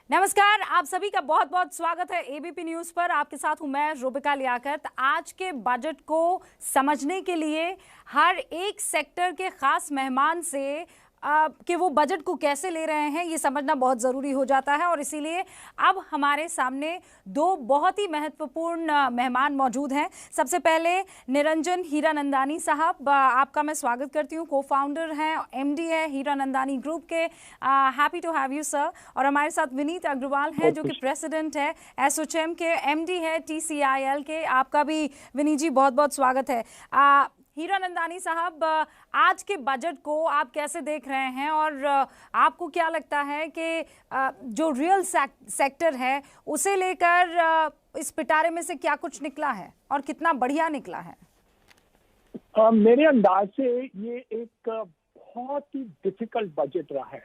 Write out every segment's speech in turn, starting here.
नमस्कार, आप सभी का बहुत बहुत स्वागत है एबीपी न्यूज पर। आपके साथ हूं मैं रुबिका लियाकत। आज के बजट को समझने के लिए हर एक सेक्टर के खास मेहमान से कि वो बजट को कैसे ले रहे हैं ये समझना बहुत ज़रूरी हो जाता है, और इसीलिए अब हमारे सामने दो बहुत ही महत्वपूर्ण मेहमान मौजूद हैं। सबसे पहले निरंजन हीरानंदानी साहब, आपका मैं स्वागत करती हूँ। को फाउंडर हैं, एमडी है हीरानंदानी ग्रुप के। Happy to have you sir. और हमारे साथ विनीत अग्रवाल हैं जो कि प्रेसिडेंट है एसोचैम के, एमडी है टीसीआईएल के। आपका भी विनीत जी बहुत बहुत स्वागत है। हीरानंदानी साहब, आज के बजट को आप कैसे देख रहे हैं, और आपको क्या लगता है कि जो रियल सेक्टर है उसे लेकर इस पिटारे में से क्या कुछ निकला है और कितना बढ़िया निकला है? मेरे अंदाज से ये एक बहुत ही डिफिकल्ट बजट रहा है,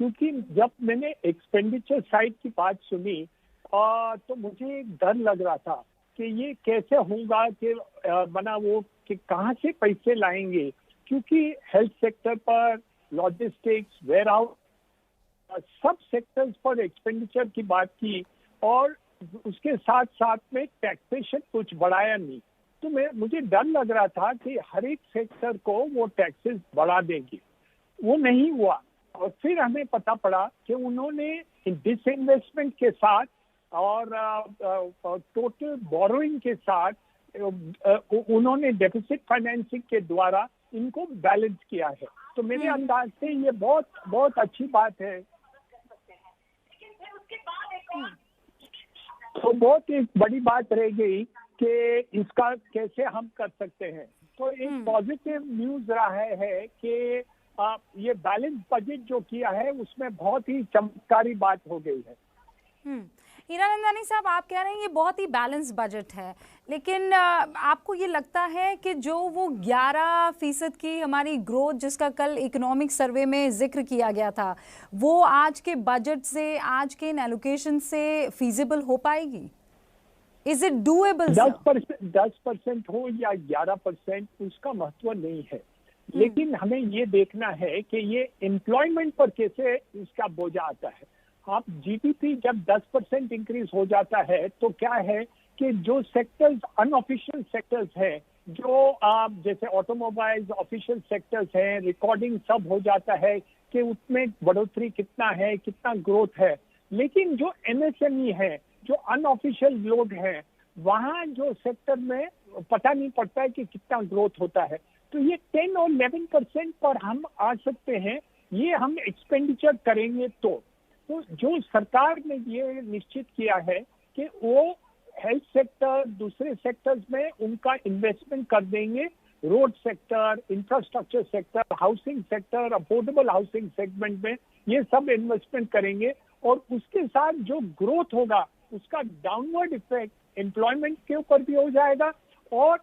क्योंकि जब मैंने एक्सपेंडिचर साइड की बात सुनी तो मुझे एक डर लग रहा था कि ये कैसे होगा, कि बना वो कि कहाँ से पैसे लाएंगे, क्योंकि हेल्थ सेक्टर पर, लॉजिस्टिक्स, वेयर हाउस, सब सेक्टर्स पर एक्सपेंडिचर की बात की, और उसके साथ साथ में टैक्सेशन कुछ बढ़ाया नहीं। तो मुझे डर लग रहा था कि हर एक सेक्टर को वो टैक्सेस बढ़ा देंगे। वो नहीं हुआ, और फिर हमें पता पड़ा कि उन्होंने डिसइन्वेस्टमेंट के साथ और टोटल बोरोइंग के साथ उन्होंने डेफिसिट फाइनेंसिंग के द्वारा इनको बैलेंस किया है। तो मेरे अंदाज से ये बहुत बहुत अच्छी बात है। तो बहुत एक बड़ी बात रह गई कि इसका कैसे हम कर सकते हैं। तो एक पॉजिटिव न्यूज रहा है कि ये बैलेंस बजट जो किया है उसमें बहुत ही चमत्कारी बात हो गई है। हीरानंदानी साहब, आप कह रहे हैं ये बहुत ही बैलेंस बजट है, लेकिन आपको ये लगता है कि जो वो 11% की हमारी ग्रोथ जिसका कल इकोनॉमिक सर्वे में जिक्र किया गया था, वो आज के बजट से, आज के इन एलोकेशन से फीजिबल हो पाएगी? Is it doable? 10% हो या 11%, उसका महत्व नहीं है, लेकिन हमें ये देखना है कि ये एम्प्लॉयमेंट पर कैसे इसका बोझा आता है। आप जीडीपी जब 10% इंक्रीज हो जाता है तो क्या है कि जो सेक्टर्स, अनऑफिशियल सेक्टर्स हैं, जो जैसे ऑटोमोबाइल्स, ऑफिशियल सेक्टर्स हैं, रिकॉर्डिंग, सब हो जाता है कि उसमें बढ़ोतरी कितना है, कितना ग्रोथ है। लेकिन जो एमएसएमई है, जो अनऑफिशियल लोग हैं, वहाँ जो सेक्टर में पता नहीं पड़ता है कि कितना ग्रोथ होता है। तो ये 10 और 11% पर हम आ सकते हैं, ये हम एक्सपेंडिचर करेंगे। तो जो सरकार ने ये निश्चित किया है कि वो हेल्थ सेक्टर, दूसरे सेक्टर्स में उनका इन्वेस्टमेंट कर देंगे, road sector, infrastructure sector, housing sector, affordable housing segment में ये सब इन्वेस्टमेंट करेंगे, और उसके साथ जो ग्रोथ होगा उसका डाउनवर्ड इफेक्ट एम्प्लॉयमेंट के ऊपर भी हो जाएगा, और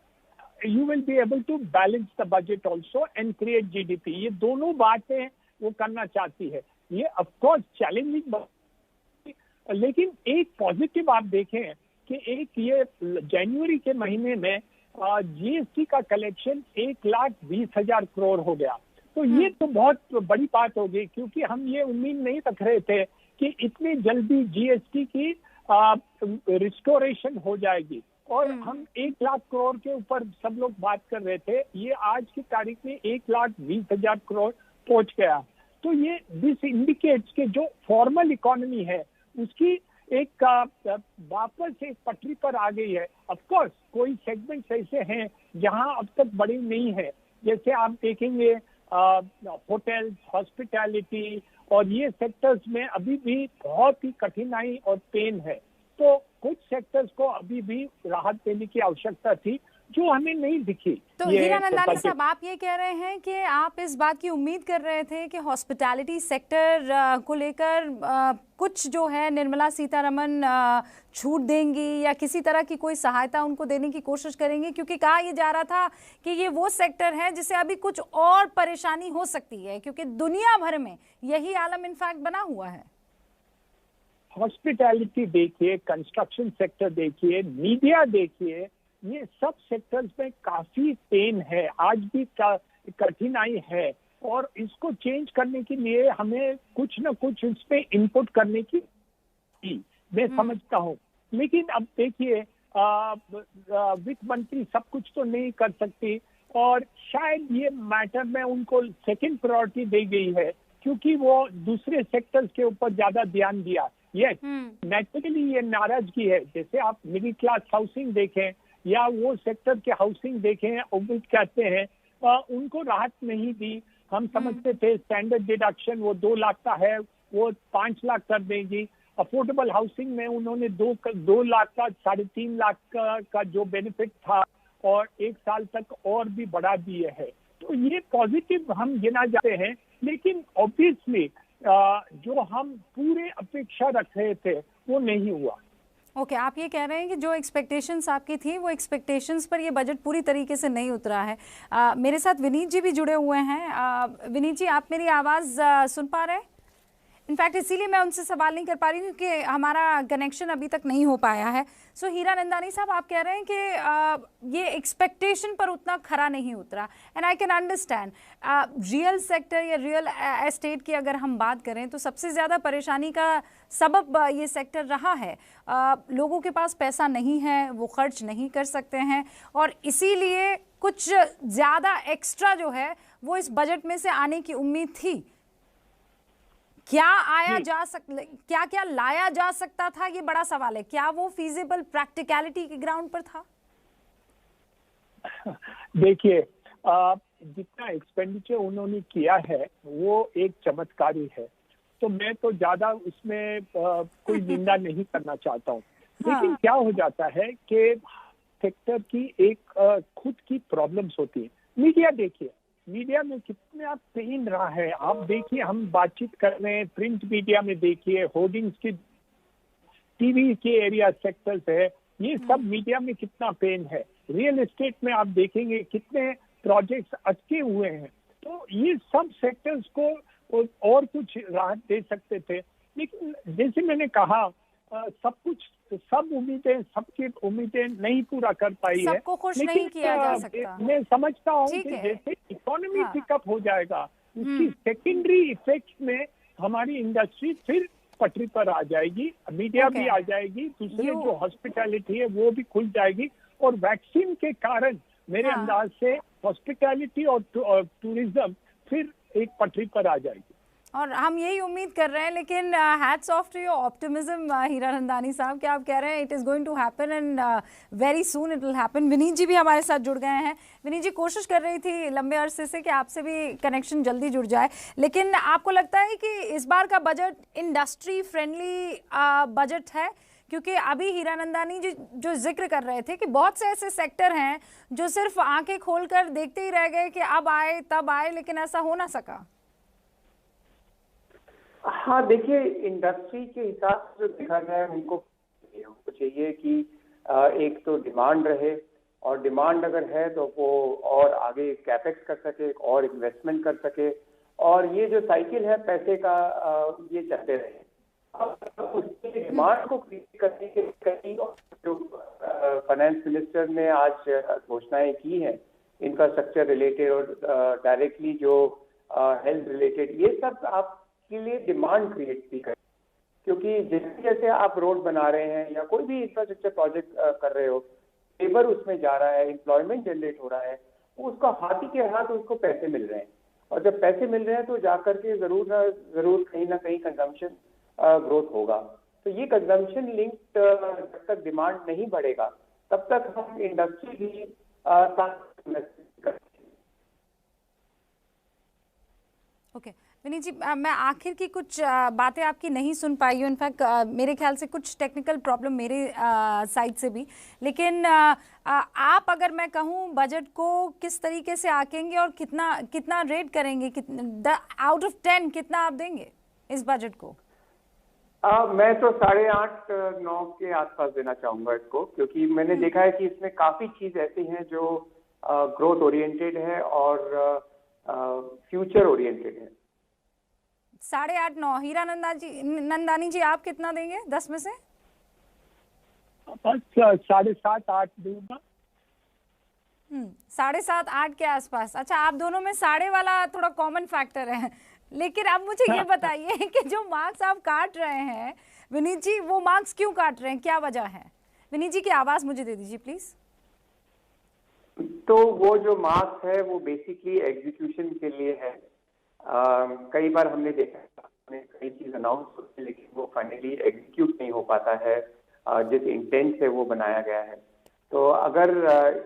you will be able to balance the budget also and create GDP. ये दोनों बातें वो करना चाहती है। ये ऑफ कोर्स चैलेंजिंग, लेकिन एक पॉजिटिव आप देखें कि एक ये जनवरी के महीने में जीएसटी का कलेक्शन 1,20,000 करोड़ हो गया। तो ये तो बहुत बड़ी बात हो गई, क्योंकि हम ये उम्मीद नहीं रख रहे थे कि इतनी जल्दी जीएसटी की रिस्टोरेशन हो जाएगी, और हम 1,00,000 करोड़ के ऊपर सब लोग बात कर रहे थे। ये आज की तारीख में 1,20,000 करोड़ पहुंच गया। तो ये दिस इंडिकेट्स के जो फॉर्मल इकोनॉमी है उसकी एक वापस एक पटरी पर आ गई है। ऑफ कोर्स कोई सेगमेंट्स ऐसे हैं जहां अब तक बड़ी नहीं है, जैसे आप देखेंगे होटल्स, हॉस्पिटैलिटी, और ये सेक्टर्स में अभी भी बहुत ही कठिनाई और पेन है। तो कुछ सेक्टर्स को अभी भी राहत देने की आवश्यकता थी, जो हमें नहीं दिखी। तो हीरानंदानी साहब, आप ये कह रहे हैं कि आप इस बात की उम्मीद कर रहे थे कि हॉस्पिटैलिटी सेक्टर को लेकर कुछ जो है निर्मला सीतारमण छूट देंगी या किसी तरह की कोई सहायता उनको देने की कोशिश करेंगे, क्योंकि कहा यह जा रहा था कि ये वो सेक्टर है जिसे अभी कुछ और परेशानी हो सकती है, क्योंकि दुनिया भर में यही आलम इनफैक्ट बना हुआ है। हॉस्पिटैलिटी देखिए, कंस्ट्रक्शन सेक्टर देखिए, मीडिया देखिए, ये सब सेक्टर्स में काफी पेन है, आज भी कठिनाई है, और इसको चेंज करने के लिए हमें कुछ न कुछ इस पे इनपुट करने की थी, मैं समझता हूँ। लेकिन अब देखिए, वित्त मंत्री सब कुछ तो नहीं कर सकती, और शायद ये मैटर में उनको सेकंड प्रायोरिटी दी गई है क्योंकि वो दूसरे सेक्टर्स के ऊपर ज्यादा ध्यान दिया। यस, नेचुरली ये नाराजगी है। जैसे आप मिडिल क्लास हाउसिंग देखें या वो सेक्टर के हाउसिंग देखें, उम्मीद कहते हैं, उनको राहत नहीं दी। हम समझते थे स्टैंडर्ड डिडक्शन वो 2 लाख का है, वो 5 लाख कर देगी। अफोर्डेबल हाउसिंग में उन्होंने 2 लाख का 3.5 लाख का जो बेनिफिट था और 1 साल तक और भी बढ़ा दिए है। तो ये पॉजिटिव हम गिना जाते हैं, लेकिन ऑब्वियसली जो हम पूरे अपेक्षा रख रहे थे वो नहीं हुआ। ओके, आप ये कह रहे हैं कि जो एक्सपेक्टेशंस आपकी थी वो एक्सपेक्टेशंस पर ये बजट पूरी तरीके से नहीं उतरा है। मेरे साथ विनीत जी भी जुड़े हुए हैं। विनीत जी, आप मेरी आवाज़ सुन पा रहे हैं? इनफैक्ट इसीलिए मैं उनसे सवाल नहीं कर पा रही हूँ क्योंकि हमारा कनेक्शन अभी तक नहीं हो पाया है। सो हीरानंदानी साहब, आप कह रहे हैं कि ये एक्सपेक्टेशन पर उतना खरा नहीं उतरा, and I can understand. Real sector या रियल एस्टेट की अगर हम बात करें तो सबसे ज़्यादा परेशानी का सबब ये सेक्टर रहा है। लोगों के पास पैसा नहीं है, वो खर्च नहीं कर सकते हैं, और इसीलिए कुछ ज़्यादा एक्स्ट्रा जो है वो इस बजट में से आने की उम्मीद थी। क्या क्या क्या लाया जा सकता था, ये बड़ा सवाल है। क्या वो फीजिबल प्रैक्टिकलिटी के ग्राउंड पर था? देखिए, जितना एक्सपेंडिचर उन्होंने किया है वो एक चमत्कारी है, तो मैं तो ज्यादा उसमें कोई निंदा नहीं करना चाहता हूँ। लेकिन क्या हो जाता है कि सेक्टर की एक खुद की प्रॉब्लम्स होती है। मीडिया देखिए, मीडिया में कितना पेन रहा है। आप देखिए, हम बातचीत कर रहे हैं, प्रिंट मीडिया में देखिए, होर्डिंग्स की, टीवी के एरिया सेक्टर्स है, ये सब मीडिया में कितना पेन है। रियल एस्टेट में आप देखेंगे कितने प्रोजेक्ट्स अटके हुए हैं। तो ये सब सेक्टर्स को और कुछ राहत दे सकते थे, लेकिन जैसे मैंने कहा, सब उम्मीदें, सबकी उम्मीदें नहीं पूरा कर पाई है। सबको खुश नहीं किया जा सकता। मैं समझता हूँ कि जैसे इकोनॉमी पिकअप हो जाएगा, उसकी सेकेंडरी इफेक्ट में हमारी इंडस्ट्री फिर पटरी पर आ जाएगी, मीडिया भी आ जाएगी, दूसरे जो हॉस्पिटैलिटी है वो भी खुल जाएगी, और वैक्सीन के कारण मेरे अंदाज से हॉस्पिटैलिटी और टूरिज्म फिर एक पटरी पर आ जाएगी। और हम यही उम्मीद कर रहे हैं। लेकिन hats off to your optimism Hiranandani साहब, क्या आप कह रहे हैं it is going to happen and very soon it will happen. Vineet ji भी हमारे साथ जुड़ गए हैं। विनीत जी, कोशिश कर रही थी लंबे अरसे से कि आपसे भी कनेक्शन जल्दी जुड़ जाए, लेकिन आपको लगता है कि इस बार का बजट इंडस्ट्री फ्रेंडली बजट है? क्योंकि अभी हीरानंदानी जी जो जिक्र कर रहे थे कि बहुत से ऐसे सेक्टर हैं जो सिर्फ आंखें खोलकर देखते ही रह गए कि अब आए तब आए, लेकिन ऐसा हो ना सका। हाँ, देखिए, इंडस्ट्री के हिसाब से जो देखा जाए, उनको चाहिए कि एक तो डिमांड रहे, और डिमांड अगर है तो वो और आगे कैपेक्स कर सके, और इन्वेस्टमेंट कर सके, और ये जो साइकिल है पैसे का ये चलते रहे। उसके डिमांड को क्रिएट करने के कई जो फाइनेंस मिनिस्टर ने आज घोषणाएं की हैं, इंफ्रास्ट्रक्चर रिलेटेड और डायरेक्टली जो हेल्थ रिलेटेड, ये सब आप के लिए डिमांड क्रिएट भी करें। क्योंकि जैसे जैसे आप रोड बना रहे हैं या कोई भी इंफ्रास्ट्रक्चर प्रोजेक्ट कर रहे हो, लेबर उसमें जा रहा है, एम्प्लॉयमेंट जनरेट हो रहा है, उसका हाथ ही के हाथ उसको पैसे मिल रहे हैं, और जब पैसे मिल रहे हैं तो जाकर के जरूर कहीं ना कहीं कंजम्पशन ग्रोथ होगा। तो ये कंजम्पशन लिंक्ड जब तक डिमांड नहीं बढ़ेगा तब तक हम इंडस्ट्री भी ओके विनीत जी, मैं आखिर की कुछ बातें आपकी नहीं सुन पाई हूँ। इनफैक्ट मेरे ख्याल से कुछ टेक्निकल प्रॉब्लम मेरे साइड से भी, लेकिन आप अगर मैं कहूँ बजट को किस तरीके से आंकेंगे और कितना रेट करेंगे, आउट ऑफ 10 कितना आप देंगे इस बजट को? मैं तो 8.5-9 के आसपास देना चाहूंगा इसको, क्योंकि मैंने देखा है कि इसमें काफी चीज ऐसी हैं जो ग्रोथ ओरिएंटेड है और फ्यूचर ओरिएंटेड है। 8.5-9। हीरानंदानी जी, आप कितना देंगे 10 में से? बस 7.5-8 दूंगा। 7.5-8 के आसपास। अच्छा, आप दोनों में 1.5 वाला थोड़ा कॉमन फैक्टर है, लेकिन अब मुझे ये बताइए कि जो मार्क्स आप काट रहे हैं विनीत जी, वो मार्क्स क्यों काट रहे हैं, क्या वजह है? विनीत जी की आवाज मुझे दे दीजिए प्लीज। तो वो जो मार्क्स है वो बेसिकली एग्जीक्यूशन के लिए है। कई बार हमने देखा, हमने कई चीज अनाउंस होती है लेकिन वो फाइनली एग्जीक्यूट नहीं हो पाता है जिस इंटेंट से वो बनाया गया है। तो अगर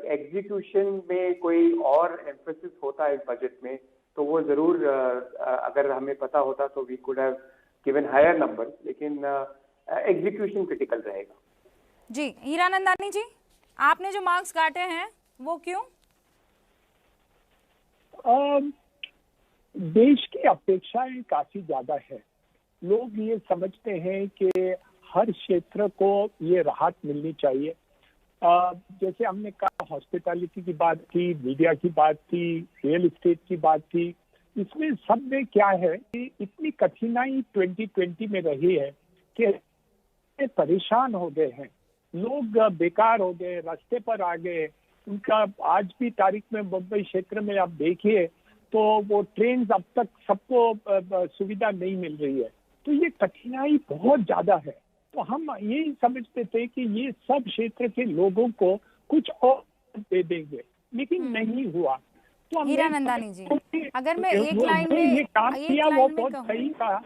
एग्जीक्यूशन में कोई और एम्फेसिस होता है बजट में तो वो जरूर अगर हमें पता होता तो we could have given higher number, लेकिन एग्जीक्यूशन क्रिटिकल रहेगा। जी हीरानंदानी जी, आपने जो मार्क्स काटे हैं वो क्यों? देश की अपेक्षाएं काफी ज्यादा है। लोग ये समझते हैं कि हर क्षेत्र को ये राहत मिलनी चाहिए। जैसे हमने कहा, हॉस्पिटैलिटी की बात की, मीडिया की बात की, रियल एस्टेट की बात की, इसमें सब में क्या है कि इतनी कठिनाई 2020 में रही है कि परेशान हो गए हैं लोग, बेकार हो गए, रास्ते पर आ गए। उनका आज भी तारीख में मुंबई क्षेत्र में आप देखिए तो वो ट्रेन अब तक सबको सुविधा नहीं मिल रही है। तो ये कठिनाई बहुत ज्यादा है। तो हम यही समझते थे कि ये सब क्षेत्र के लोगों को कुछ और दे देंगे, लेकिन नहीं हुआ। तो हीरानंदानी जी, अगर मैं एक लाइन में ये काम किया वो बहुत सही कहा।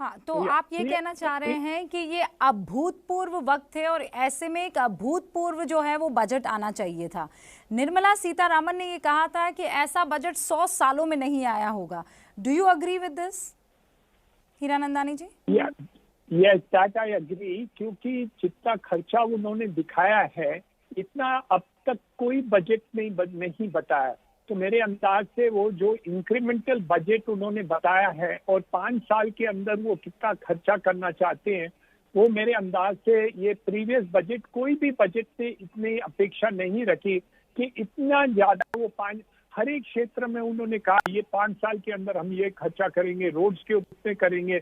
हाँ, तो आप ये कहना चाह रहे हैं कि ये अभूतपूर्व वक्त है और ऐसे में एक अभूतपूर्व जो है वो बजट आना चाहिए था। निर्मला सीतारामन ने ये कहा था कि ऐसा बजट 100 सालों में नहीं आया होगा। Do you agree with this Hiranandani ji? Yes, that I agree, क्योंकि जितना खर्चा उन्होंने दिखाया है इतना अब तक कोई बजट नहीं बताया। तो मेरे अंदाज से वो जो इंक्रीमेंटल बजट उन्होंने बताया है और 5 साल के अंदर वो कितना खर्चा करना चाहते हैं, वो मेरे अंदाज से ये प्रीवियस बजट, कोई भी बजट से इतनी अपेक्षा नहीं रखी कि इतना ज्यादा वो हर एक क्षेत्र में उन्होंने कहा ये 5 साल के अंदर हम ये खर्चा करेंगे, रोड्स के ऊपर करेंगे,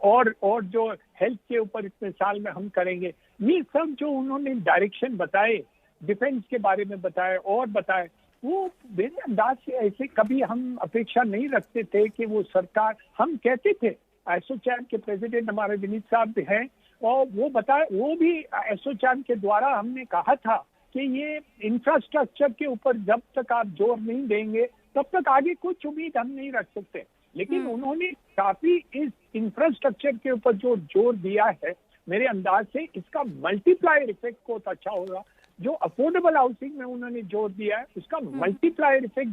और जो हेल्थ के ऊपर इतने साल में हम करेंगे। ये सब जो उन्होंने डायरेक्शन बताए, डिफेंस के बारे में बताए और बताए, वो मेरे अंदाज से ऐसे कभी हम अपेक्षा नहीं रखते थे कि वो सरकार, हम कहते थे, एसोचैम के प्रेसिडेंट हमारे विनीत साहब हैं और वो बताए, वो भी एसोचैम के द्वारा हमने कहा था कि ये इंफ्रास्ट्रक्चर के ऊपर जब तक आप जोर नहीं देंगे तब तक आगे कुछ उम्मीद हम नहीं रख सकते। लेकिन उन्होंने काफी इस इंफ्रास्ट्रक्चर के ऊपर जो जोर दिया है, मेरे अंदाज से इसका मल्टीप्लायर इफेक्ट बहुत अच्छा होगा। जो अफोर्डेबल हाउसिंग में उन्होंने जोर दिया है उसका मल्टीप्लायर इफेक्ट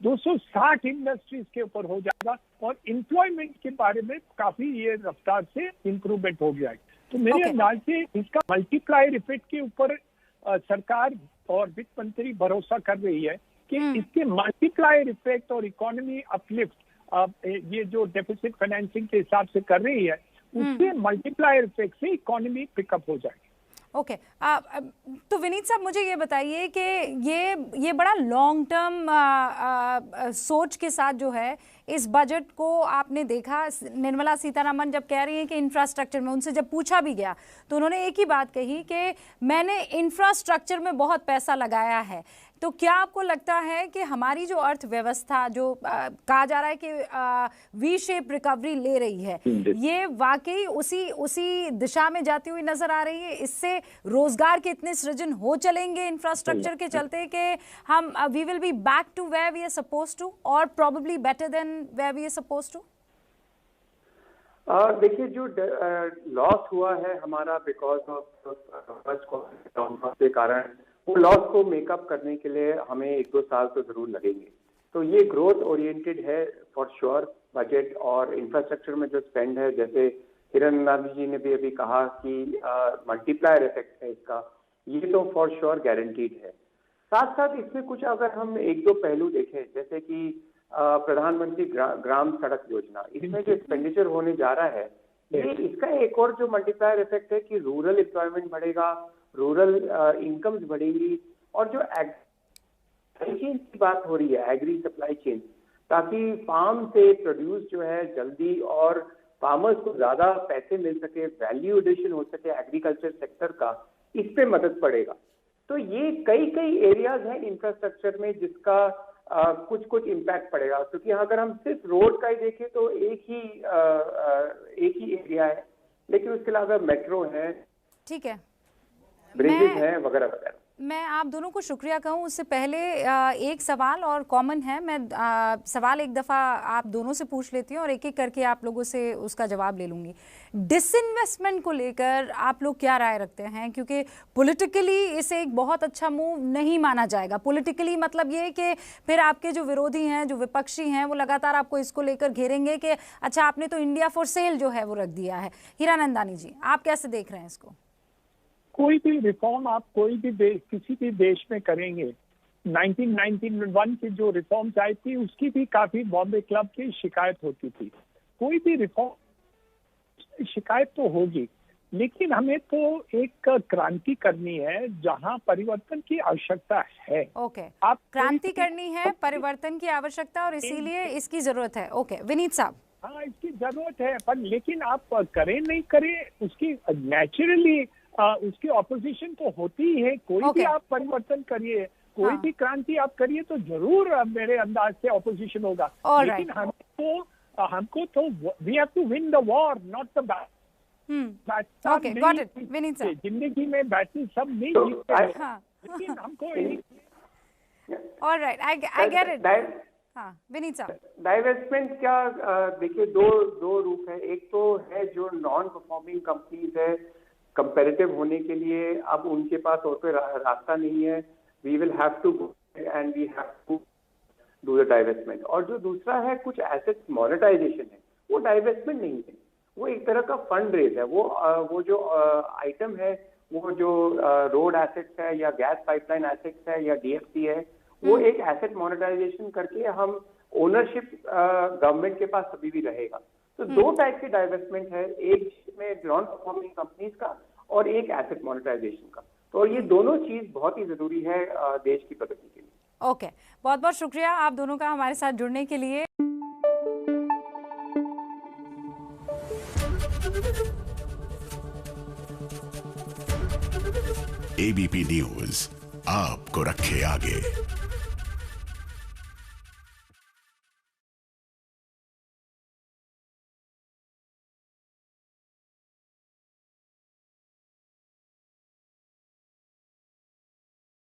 260 इंडस्ट्रीज के ऊपर हो जाएगा और एम्प्लॉयमेंट के बारे में काफी ये रफ्तार से इंप्रूवमेंट हो गया है। तो मेरे अंदाज से इसका मल्टीप्लायर इफेक्ट के ऊपर सरकार और वित्त मंत्री भरोसा कर रही है कि इसके मल्टीप्लायर इफेक्ट और इकोनॉमी अपलिफ्ट ये जो डेफिसिट फाइनेंसिंग के हिसाब से कर रही है उसके मल्टीप्लायर इफेक्ट से इकोनॉमी पिकअप हो जाएगी। ओके तो विनीत साहब मुझे ये बताइए कि ये बड़ा लॉन्ग टर्म सोच के साथ जो है इस बजट को आपने देखा। निर्मला सीतारामन जब कह रही हैं कि इंफ्रास्ट्रक्चर में, उनसे जब पूछा भी गया तो उन्होंने एक ही बात कही कि मैंने इंफ्रास्ट्रक्चर में बहुत पैसा लगाया है। तो क्या आपको लगता है कि हमारी जो अर्थव्यवस्था जो कहा जा रहा है कि वी शेप रिकवरी ले रही है, ये वाकई उसी दिशा में जाती हुई नजर आ रही है? इससे रोजगार के इतने सृजन हो चलेंगे इंफ्रास्ट्रक्चर के चलते कि हम we will be back to where we are supposed to और probably better than where we are supposed to? देखिए, जो लॉस हुआ है हमारा बिकॉज ऑफ के कारण, वो लॉस को मेकअप करने के लिए हमें 1-2 साल तो जरूर लगेंगे। तो ये ग्रोथ ओरिएंटेड है फॉर श्योर बजट, और इंफ्रास्ट्रक्चर में जो स्पेंड है, जैसे हीरानंदानी जी ने भी अभी कहा कि मल्टीप्लायर इफेक्ट है इसका, ये तो फॉर श्योर गारंटीड है। साथ साथ इसमें कुछ अगर हम 1-2 पहलू देखें, जैसे कि प्रधानमंत्री ग्राम सड़क योजना, इसमें जो एक्सपेंडिचर होने जा रहा है, ये इसका एक और जो मल्टीप्लायर इफेक्ट है कि रूरल एम्प्लॉयमेंट बढ़ेगा, रूरल इनकम्स बढ़ेंगी, और जो सप्लाई चेन की बात हो रही है, एग्री सप्लाई चेन, ताकि फार्म से प्रोड्यूस जो है जल्दी और फार्मर्स को ज्यादा पैसे मिल सके, वैल्यू एडिशन हो सके एग्रीकल्चर सेक्टर का, इस पे मदद पड़ेगा। तो ये कई एरियाज हैं इंफ्रास्ट्रक्चर में जिसका कुछ कुछ इम्पैक्ट पड़ेगा, क्योंकि अगर हम सिर्फ रोड का ही देखें तो एक ही एरिया है, लेकिन उसके अलावा मेट्रो है, ठीक है, ब्रिजेस हैं वगैरह वगैरह। मैं आप दोनों को शुक्रिया कहूँ, उससे पहले एक सवाल और कॉमन है, मैं सवाल एक दफ़ा आप दोनों से पूछ लेती हूँ और एक एक करके आप लोगों से उसका जवाब ले लूँगी। डिसइन्वेस्टमेंट को लेकर आप लोग क्या राय रखते हैं? क्योंकि पॉलिटिकली इसे एक बहुत अच्छा मूव नहीं माना जाएगा। पॉलिटिकली मतलब ये कि फिर आपके जो विरोधी हैं, जो विपक्षी हैं, वो लगातार आपको इसको लेकर घेरेंगे कि अच्छा आपने तो इंडिया फॉर सेल जो है वो रख दिया है। हीरानंदानी जी, आप कैसे देख रहे हैं इसको? कोई भी रिफॉर्म आप कोई भी किसी भी देश में करेंगे, 1991 की जो रिफॉर्म्स आई थी उसकी भी काफी बॉम्बे क्लब की शिकायत होती थी। कोई भी रिफॉर्म शिकायत तो होगी, लेकिन हमें तो एक क्रांति करनी है जहां परिवर्तन की आवश्यकता है। ओके, आप क्रांति करनी है, परिवर्तन की आवश्यकता, और इसीलिए इसकी जरूरत है। ओके, विनीत साहब। हाँ, इसकी जरूरत है, पर लेकिन आप करें नहीं करें उसकी नेचुरली उसकी ऑपोजिशन तो होती ही है। कोई भी आप परिवर्तन करिए, कोई भी क्रांति आप करिए तो जरूर मेरे अंदाज से ऑपोजिशन होगा। लेकिन हमको तो we have to win the war, not the battle. Okay, got it Vineet sir. जिंदगी में बैटल सब नहीं जीतते, लेकिन हमको ऑलराइट, आई गेट इट। हाँ विनीत साहब, डाइवेस्टमेंट क्या, देखिए दो रूप है। एक तो है जो नॉन परफॉर्मिंग कंपनीज है, कंपेरेटिव होने के लिए अब उनके पास और कोई रास्ता नहीं है, we will have to and we have to do the divestment. और जो दूसरा है कुछ एसेट्स मोनेटाइजेशन है, वो डाइवेस्टमेंट नहीं है, वो एक तरह का फंड रेज है। वो जो आइटम है, वो जो रोड एसेट्स है या गैस पाइपलाइन एसेट्स है या डीएफसी है, वो एक एसेट मोनेटाइजेशन करके हम ओनरशिप गवर्नमेंट के पास अभी भी रहेगा। तो दो टाइप के डाइवेस्टमेंट है, एक में नॉन परफॉर्मिंग कंपनीज का और एक एसेट मोनेटाइजेशन का। तो ये दोनों चीज बहुत ही जरूरी है देश की प्रगति के लिए। ओके, बहुत बहुत शुक्रिया आप दोनों का हमारे साथ जुड़ने के लिए। एबीपी न्यूज आपको रखे आगे।